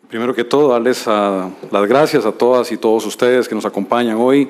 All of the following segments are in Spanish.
Primero que todo, darles las gracias a todas y todos ustedes que nos acompañan hoy.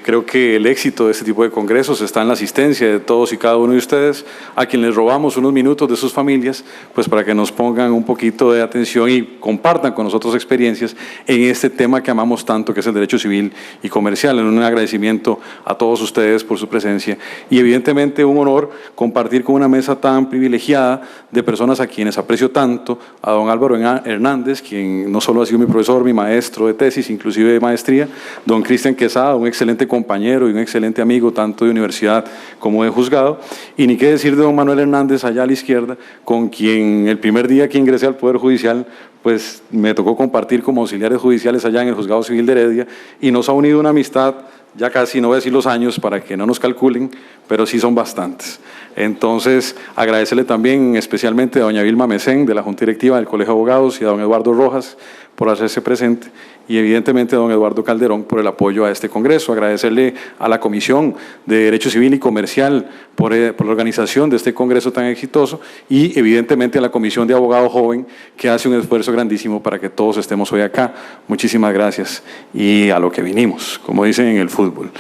Creo que el éxito de este tipo de congresos está en la asistencia de todos y cada uno de ustedes, a quienes les robamos unos minutos de sus familias, pues para que nos pongan un poquito de atención y compartan con nosotros experiencias en este tema que amamos tanto, que es el derecho civil y comercial. En un agradecimiento a todos ustedes por su presencia y evidentemente un honor compartir con una mesa tan privilegiada de personas a quienes aprecio tanto, a don Álvaro Hernández, quien no solo ha sido mi profesor, mi maestro de tesis, inclusive de maestría, don Cristian Quesada, un excelente compañero y un excelente amigo tanto de universidad como de juzgado, y ni qué decir de don Manuel Hernández allá a la izquierda, con quien el primer día que ingresé al Poder Judicial pues me tocó compartir como auxiliares judiciales allá en el Juzgado Civil de Heredia, y nos ha unido una amistad, ya casi no voy a decir los años para que no nos calculen, pero sí son bastantes. Entonces, agradecerle también especialmente a doña Vilma Mesén, de la Junta Directiva del Colegio de Abogados, y a don Eduardo Rojas por hacerse presente, y evidentemente a don Eduardo Calderón por el apoyo a este congreso. Agradecerle a la Comisión de Derecho Civil y Comercial por la organización de este congreso tan exitoso, y evidentemente a la Comisión de Abogado Joven, que hace un esfuerzo grandísimo para que todos estemos hoy acá. Muchísimas gracias, y a lo que vinimos, como dicen en el fútbol.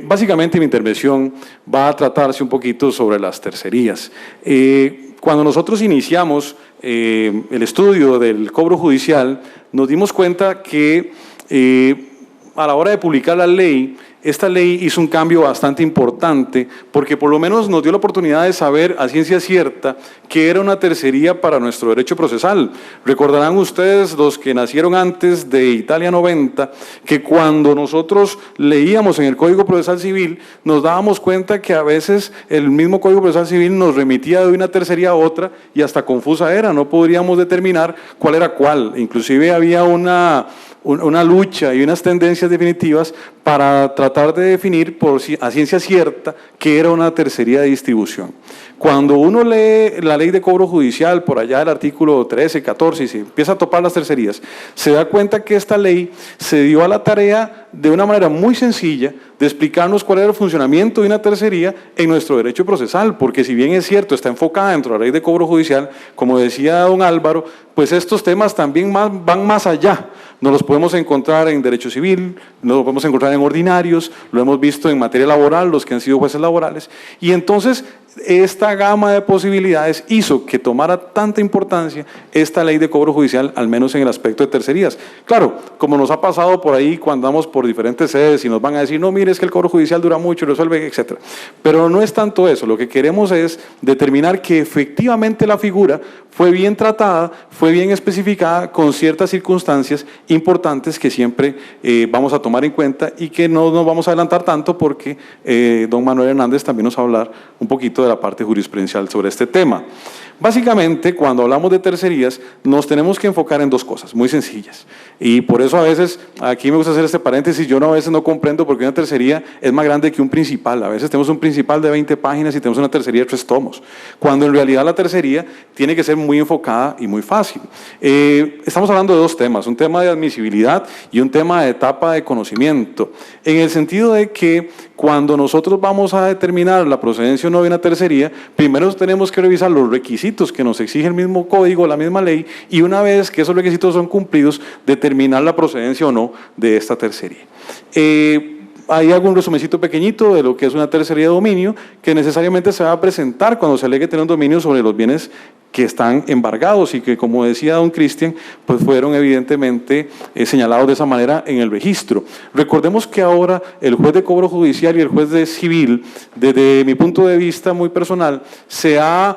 Básicamente mi intervención va a tratarse un poquito sobre las tercerías. Cuando nosotros iniciamos el estudio del cobro judicial, nos dimos cuenta que a la hora de publicar la ley, esta ley hizo un cambio bastante importante, porque por lo menos nos dio la oportunidad de saber a ciencia cierta qué era una tercería para nuestro derecho procesal. Recordarán ustedes, los que nacieron antes de Italia 90, que cuando nosotros leíamos en el Código Procesal Civil, nos dábamos cuenta que a veces el mismo Código Procesal Civil nos remitía de una tercería a otra, y hasta confusa era, no podríamos determinar cuál era cuál. Inclusive había una lucha y unas tendencias definitivas para tratar de definir a ciencia cierta qué era una tercería de distribución. Cuando uno lee la ley de cobro judicial, por allá del artículo 13, 14, y se empieza a topar las tercerías, se da cuenta que esta ley se dio a la tarea de una manera muy sencilla de explicarnos cuál era el funcionamiento de una tercería en nuestro derecho procesal, porque si bien es cierto, está enfocada dentro de la ley de cobro judicial, como decía don Álvaro, pues estos temas también van más allá. Nos los podemos encontrar en derecho civil, nos los podemos encontrar en ordinarios, lo hemos visto en materia laboral, los que han sido jueces laborales, y entonces esta gama de posibilidades hizo que tomara tanta importancia esta ley de cobro judicial, al menos en el aspecto de tercerías. Claro, como nos ha pasado por ahí cuando andamos por diferentes sedes y nos van a decir, no, mire, es que el cobro judicial dura mucho, resuelve, etc. Pero no es tanto eso, lo que queremos es determinar que efectivamente la figura fue bien tratada, fue bien especificada con ciertas circunstancias importantes que siempre vamos a tomar en cuenta, y que no nos vamos a adelantar tanto porque don Manuel Hernández también nos va a hablar un poquito de la parte jurisprudencial sobre este tema. Básicamente, cuando hablamos de tercerías, nos tenemos que enfocar en dos cosas muy sencillas, y por eso a veces, aquí me gusta hacer este paréntesis, yo a veces no comprendo por qué una tercería es más grande que un principal. A veces tenemos un principal de 20 páginas y tenemos una tercería de 3 tomos, cuando en realidad la tercería tiene que ser muy enfocada y muy fácil. Estamos hablando de dos temas, un tema de admisibilidad y un tema de etapa de conocimiento, en el sentido de que cuando nosotros vamos a determinar la procedencia o no de una tercería, primero tenemos que revisar los requisitos que nos exige el mismo código, la misma ley, y una vez que esos requisitos son cumplidos, determinar la procedencia o no de esta tercería. Ahí hago un resumencito pequeñito de lo que es una tercería de dominio, que necesariamente se va a presentar cuando se alegue tener un dominio sobre los bienes que están embargados y que, como decía don Cristian, pues fueron evidentemente señalados de esa manera en el registro. Recordemos que ahora el juez de cobro judicial y el juez de civil, desde mi punto de vista muy personal, se ha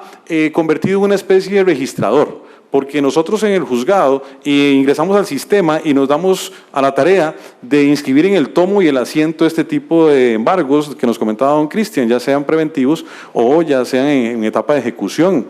convertido en una especie de registrador, porque nosotros en el juzgado ingresamos al sistema y nos damos a la tarea de inscribir en el tomo y el asiento este tipo de embargos que nos comentaba don Cristian, ya sean preventivos o ya sean en etapa de ejecución.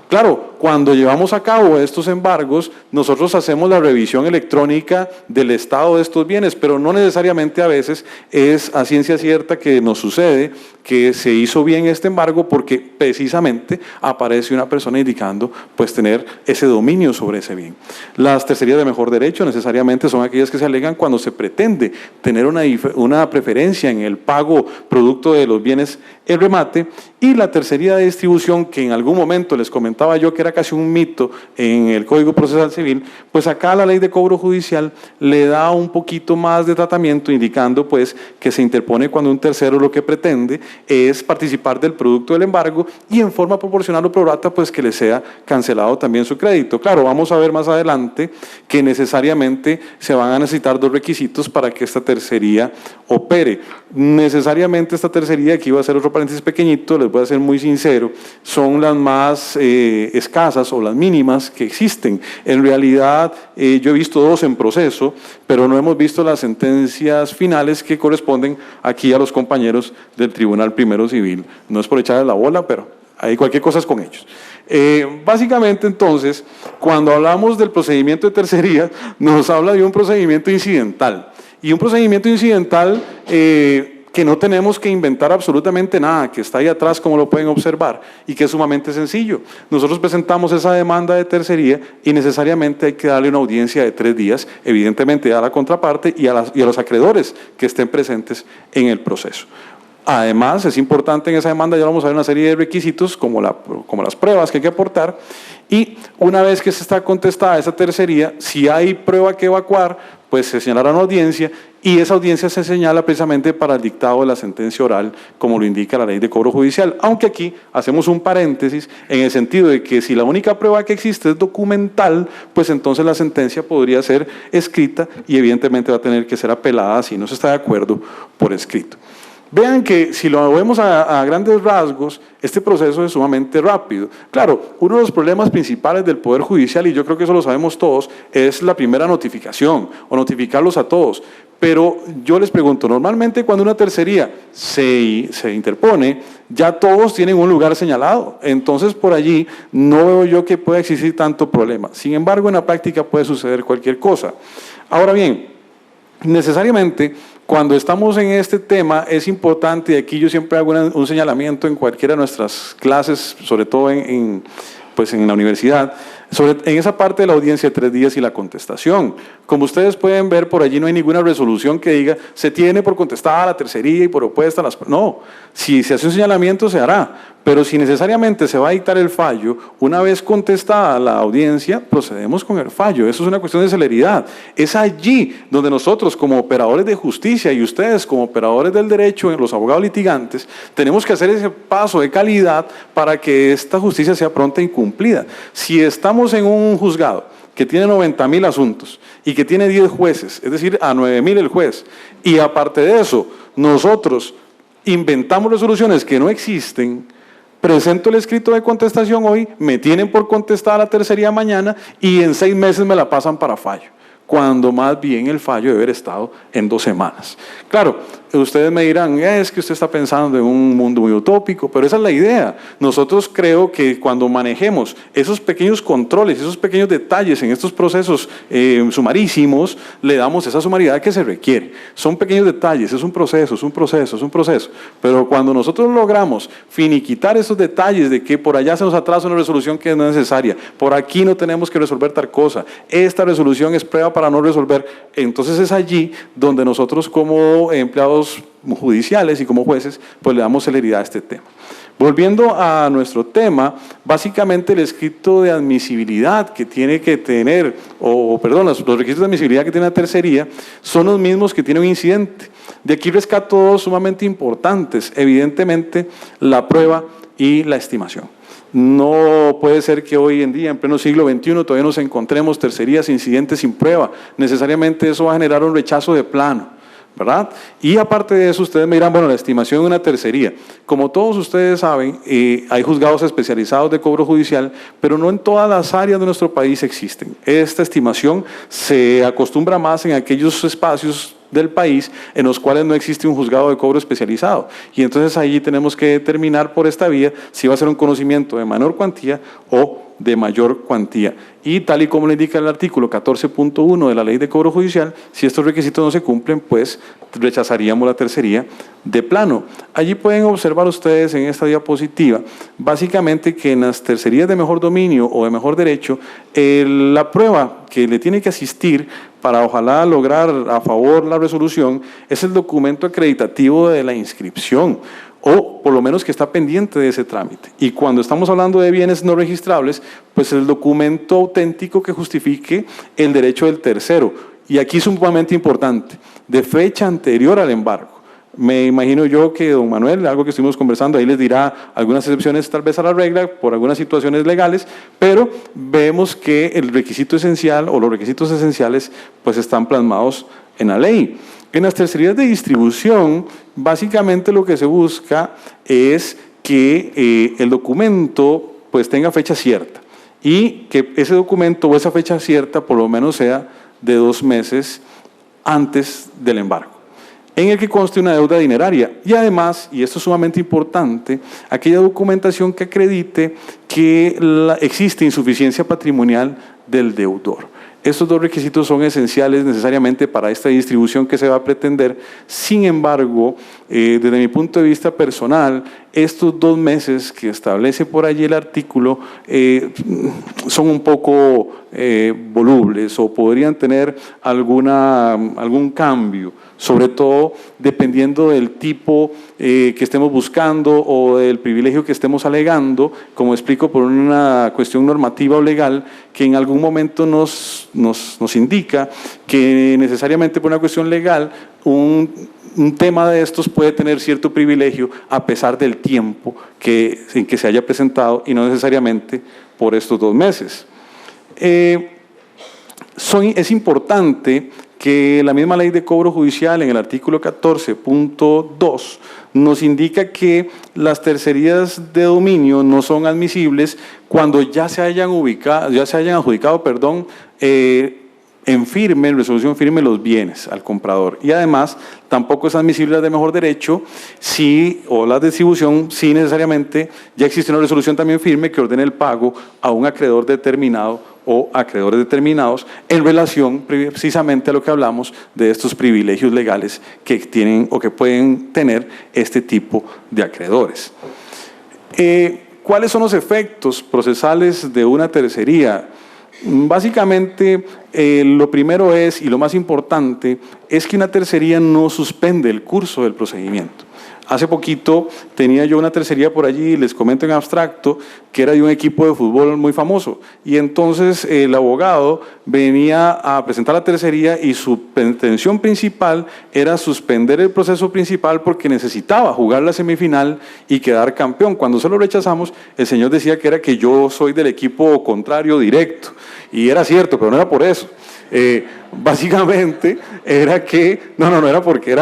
Claro, cuando llevamos a cabo estos embargos, nosotros hacemos la revisión electrónica del estado de estos bienes, pero no necesariamente a veces es a ciencia cierta que nos sucede que se hizo bien este embargo, porque precisamente aparece una persona indicando pues tener ese dominio sobre ese bien. Las tercerías de mejor derecho necesariamente son aquellas que se alegan cuando se pretende tener una preferencia en el pago producto de los bienes en remate, y la tercería de distribución, que en algún momento les comentaba contaba yo que era casi un mito en el Código Procesal Civil, pues acá la Ley de Cobro Judicial le da un poquito más de tratamiento, indicando pues que se interpone cuando un tercero lo que pretende es participar del producto del embargo y en forma proporcional o pro rata pues que le sea cancelado también su crédito. Claro, vamos a ver más adelante que necesariamente se van a necesitar dos requisitos para que esta tercería opere. Necesariamente esta tercería, aquí voy a hacer otro paréntesis pequeñito, les voy a ser muy sincero, son las más escasas o las mínimas que existen. En realidad yo he visto dos en proceso, pero no hemos visto las sentencias finales que corresponden aquí a los compañeros del Tribunal Primero Civil. No es por echarles la bola, pero hay cualquier cosa con ellos. Básicamente entonces, cuando hablamos del procedimiento de tercería, nos habla de un procedimiento incidental. Y un procedimiento incidental que no tenemos que inventar absolutamente nada, que está ahí atrás como lo pueden observar y que es sumamente sencillo. Nosotros presentamos esa demanda de tercería y necesariamente hay que darle una audiencia de 3 días, evidentemente a la contraparte y a los acreedores que estén presentes en el proceso. Además, es importante en esa demanda, ya vamos a ver una serie de requisitos como las pruebas que hay que aportar, y una vez que se está contestada esa tercería, si hay prueba que evacuar, pues se señalará una audiencia y esa audiencia se señala precisamente para el dictado de la sentencia oral, como lo indica la Ley de Cobro Judicial, aunque aquí hacemos un paréntesis en el sentido de que si la única prueba que existe es documental, pues entonces la sentencia podría ser escrita y evidentemente va a tener que ser apelada si no se está de acuerdo por escrito. Vean que si lo vemos a grandes rasgos, este proceso es sumamente rápido. Claro, uno de los problemas principales del Poder Judicial, y yo creo que eso lo sabemos todos, es la primera notificación, o notificarlos a todos. Pero yo les pregunto, normalmente cuando una tercería se interpone, ya todos tienen un lugar señalado. Entonces, por allí no veo yo que pueda existir tanto problema. Sin embargo, en la práctica puede suceder cualquier cosa. Ahora bien, necesariamente, cuando estamos en este tema es importante, y aquí yo siempre hago un señalamiento en cualquiera de nuestras clases, sobre todo en la universidad, en esa parte de la audiencia de 3 días y la contestación. Como ustedes pueden ver, por allí no hay ninguna resolución que diga se tiene por contestada la tercería y por opuesta las... No, si se hace un señalamiento se hará, pero si necesariamente se va a dictar el fallo, una vez contestada la audiencia, procedemos con el fallo. Eso es una cuestión de celeridad. Es allí donde nosotros como operadores de justicia y ustedes como operadores del derecho, los abogados litigantes, tenemos que hacer ese paso de calidad para que esta justicia sea pronta y cumplida. Si estamos en un juzgado que tiene 90.000 asuntos y que tiene 10 jueces, es decir, a 9.000 el juez, y aparte de eso, nosotros inventamos resoluciones que no existen, presento el escrito de contestación hoy, me tienen por contestar a la tercería mañana y en 6 meses me la pasan para fallo, cuando más bien el fallo debe haber estado en 2 semanas. Claro, ustedes me dirán, es que usted está pensando en un mundo muy utópico, pero esa es la idea. Nosotros creo que cuando manejemos esos pequeños controles, esos pequeños detalles en estos procesos sumarísimos, le damos esa sumaridad que se requiere. Son pequeños detalles, es un proceso, pero cuando nosotros logramos finiquitar esos detalles de que por allá se nos atrasa una resolución que no es necesaria, por aquí no tenemos que resolver tal cosa, esta resolución es prueba para no resolver, entonces es allí donde nosotros como empleados judiciales y como jueces, pues le damos celeridad a este tema. Volviendo a nuestro tema, básicamente el escrito de admisibilidad que tiene que tener, los requisitos de admisibilidad que tiene la tercería son los mismos que tiene un incidente. De aquí rescato dos sumamente importantes, evidentemente la prueba y la estimación. No puede ser que hoy en día, en pleno siglo XXI, todavía nos encontremos tercerías, incidentes sin prueba. Necesariamente eso va a generar un rechazo de plano, ¿verdad? Y aparte de eso, ustedes me dirán, bueno, la estimación de una tercería. Como todos ustedes saben, hay juzgados especializados de cobro judicial, pero no en todas las áreas de nuestro país existen. Esta estimación se acostumbra más en aquellos espacios del país en los cuales no existe un juzgado de cobro especializado. Y entonces allí tenemos que determinar por esta vía si va a ser un conocimiento de menor cuantía o de mayor cuantía. Y tal y como lo indica el artículo 14.1 de la Ley de Cobro Judicial, si estos requisitos no se cumplen, pues rechazaríamos la tercería de plano. Allí pueden observar ustedes en esta diapositiva, básicamente que en las tercerías de mejor dominio o de mejor derecho, la prueba que le tiene que asistir para ojalá lograr a favor la resolución es el documento acreditativo de la inscripción. o por lo menos que está pendiente de ese trámite. Y cuando estamos hablando de bienes no registrables, pues el documento auténtico que justifique el derecho del tercero. Y aquí es sumamente importante, de fecha anterior al embargo. Me imagino yo que don Manuel, algo que estuvimos conversando, ahí les dirá algunas excepciones tal vez a la regla por algunas situaciones legales, pero vemos que el requisito esencial o los requisitos esenciales pues están plasmados en la ley. En las tercerías de distribución, básicamente lo que se busca es que el documento pues tenga fecha cierta y que ese documento o esa fecha cierta por lo menos sea de 2 meses antes del embargo, en el que conste una deuda dineraria y además, y esto es sumamente importante, aquella documentación que acredite que existe insuficiencia patrimonial del deudor. Estos 2 requisitos son esenciales necesariamente para esta distribución que se va a pretender. Sin embargo, desde mi punto de vista personal, estos 2 meses que establece por allí el artículo son un poco volubles o podrían tener algún cambio, sobre todo dependiendo del tipo que estemos buscando o del privilegio que estemos alegando, como explico, por una cuestión normativa o legal que en algún momento nos indica que necesariamente por una cuestión legal un tema de estos puede tener cierto privilegio a pesar del tiempo en que se haya presentado y no necesariamente por estos 2 meses. Es importante que la misma ley de cobro judicial en el artículo 14.2 nos indica que las tercerías de dominio no son admisibles cuando ya se hayan adjudicado en resolución firme los bienes al comprador. Y además, tampoco es admisible las de mejor derecho o la distribución si necesariamente ya existe una resolución también firme que ordene el pago a un acreedor determinado o acreedores determinados en relación precisamente a lo que hablamos de estos privilegios legales que tienen o que pueden tener este tipo de acreedores. ¿Cuáles son los efectos procesales de una tercería? Básicamente, lo primero es, y lo más importante, es que una tercería no suspende el curso del procedimiento. Hace poquito tenía yo una tercería por allí, les comento en abstracto, que era de un equipo de fútbol muy famoso. Y entonces el abogado venía a presentar la tercería y su pretensión principal era suspender el proceso principal porque necesitaba jugar la semifinal y quedar campeón. Cuando se lo rechazamos, el señor decía que era que yo soy del equipo contrario directo. Y era cierto, pero no era por eso. Básicamente era que, no era porque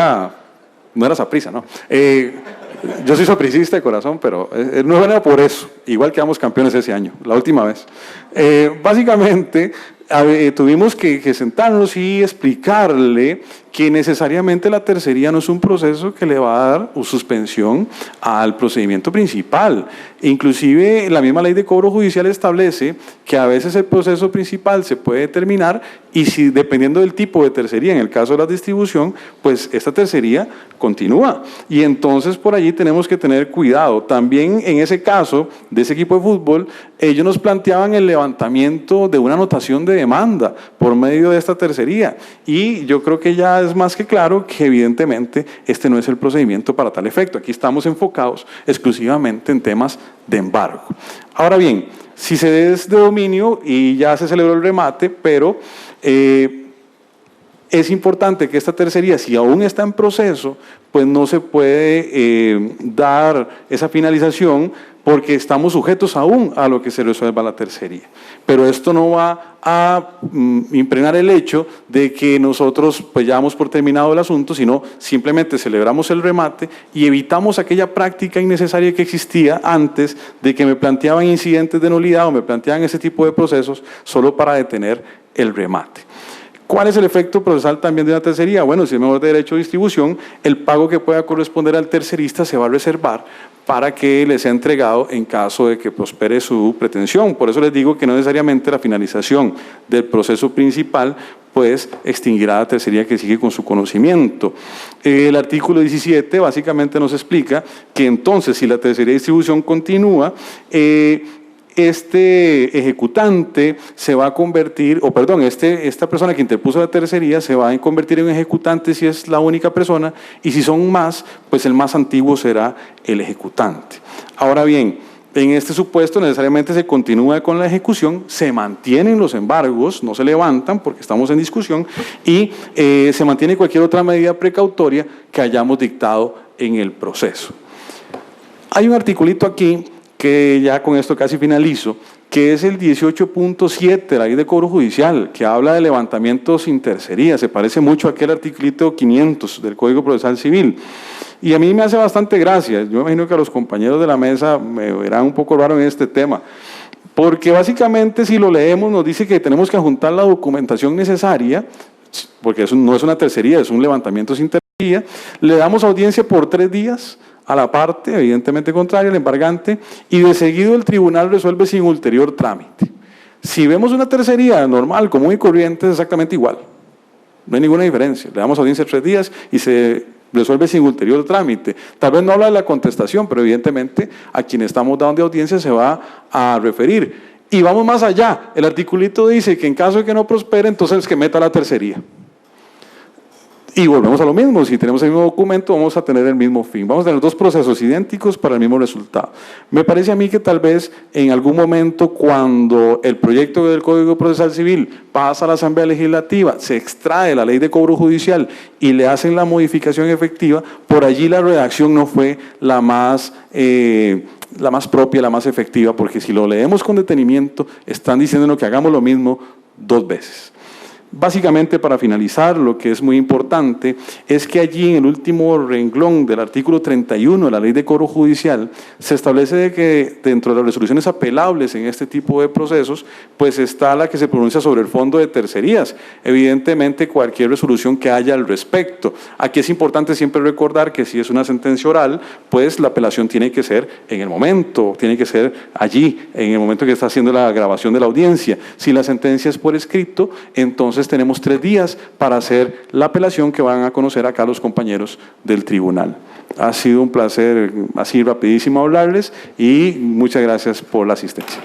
no era saprissa, no. Yo soy sapricista de corazón, pero no era por eso. Igual quedamos campeones ese año, la última vez. Básicamente, tuvimos que sentarnos y explicarle que necesariamente la tercería no es un proceso que le va a dar suspensión al procedimiento principal. Inclusive la misma ley de cobro judicial establece que a veces el proceso principal se puede terminar y si dependiendo del tipo de tercería, en el caso de la distribución, pues esta tercería continúa. Y entonces por allí tenemos que tener cuidado. También en ese caso de ese equipo de fútbol, ellos nos planteaban el levantamiento de una anotación de demanda por medio de esta tercería. Y yo creo que ya es más que claro que evidentemente este no es el procedimiento para tal efecto. Aquí estamos enfocados exclusivamente en temas de embargo. Ahora bien, si se es de dominio y ya se celebró el remate, pero es importante que esta tercería, si aún está en proceso, pues no se puede dar esa finalización porque estamos sujetos aún a lo que se resuelva la tercería. Pero esto no va a impregnar el hecho de que nosotros pues ya damos por terminado el asunto, sino simplemente celebramos el remate y evitamos aquella práctica innecesaria que existía antes de que me planteaban incidentes de nulidad o me planteaban ese tipo de procesos solo para detener el remate. ¿Cuál es el efecto procesal también de una tercería? Bueno, si es mejor derecho de distribución, el pago que pueda corresponder al tercerista se va a reservar para que le sea entregado en caso de que prospere su pretensión. Por eso les digo que no necesariamente la finalización del proceso principal pues extinguirá la tercería que sigue con su conocimiento. El artículo 17 básicamente nos explica que entonces si la tercería de distribución continúa, este ejecutante se va a convertir, o perdón, esta persona que interpuso la tercería se va a convertir en ejecutante si es la única persona, y si son más, pues el más antiguo será el ejecutante. Ahora bien, en este supuesto necesariamente se continúa con la ejecución, se mantienen los embargos, no se levantan porque estamos en discusión, y se mantiene cualquier otra medida precautoria que hayamos dictado en el proceso. Hay un articulito aquí, que ya con esto casi finalizo, que es el 18.7 de la Ley de Cobro Judicial, que habla de levantamientos sin tercería. Se parece mucho a aquel articulito 500 del Código Procesal Civil. Y a mí me hace bastante gracia. Yo imagino que a los compañeros de la mesa me verán un poco raro en este tema, porque básicamente si lo leemos nos dice que tenemos que adjuntar la documentación necesaria, porque eso no es una tercería, es un levantamiento sin tercería. Le damos audiencia por 3 días a la parte, evidentemente contraria, al embargante, y de seguido el tribunal resuelve sin ulterior trámite. Si vemos una tercería normal, común y corriente, es exactamente igual. No hay ninguna diferencia. Le damos audiencia 3 días y se resuelve sin ulterior trámite. Tal vez no habla de la contestación, pero evidentemente a quien estamos dando audiencia se va a referir. Y vamos más allá. El articulito dice que en caso de que no prospere, entonces que meta la tercería. Y volvemos a lo mismo, si tenemos el mismo documento vamos a tener el mismo fin, vamos a tener 2 procesos idénticos para el mismo resultado. Me parece a mí que tal vez en algún momento cuando el proyecto del Código Procesal Civil pasa a la Asamblea Legislativa, se extrae la Ley de Cobro Judicial y le hacen la modificación efectiva, por allí la redacción no fue la más propia, la más efectiva, porque si lo leemos con detenimiento están diciéndonos que hagamos lo mismo 2 veces. Básicamente, para finalizar, lo que es muy importante es que allí en el último renglón del artículo 31 de la Ley de Cobro Judicial se establece de que dentro de las resoluciones apelables en este tipo de procesos, pues está la que se pronuncia sobre el fondo de tercerías. Evidentemente, cualquier resolución que haya al respecto. Aquí es importante siempre recordar que si es una sentencia oral, pues la apelación tiene que ser en el momento, tiene que ser allí, en el momento que está haciendo la grabación de la audiencia. Si la sentencia es por escrito, entonces tenemos 3 días para hacer la apelación que van a conocer acá los compañeros del tribunal. Ha sido un placer así rapidísimo hablarles y muchas gracias por la asistencia.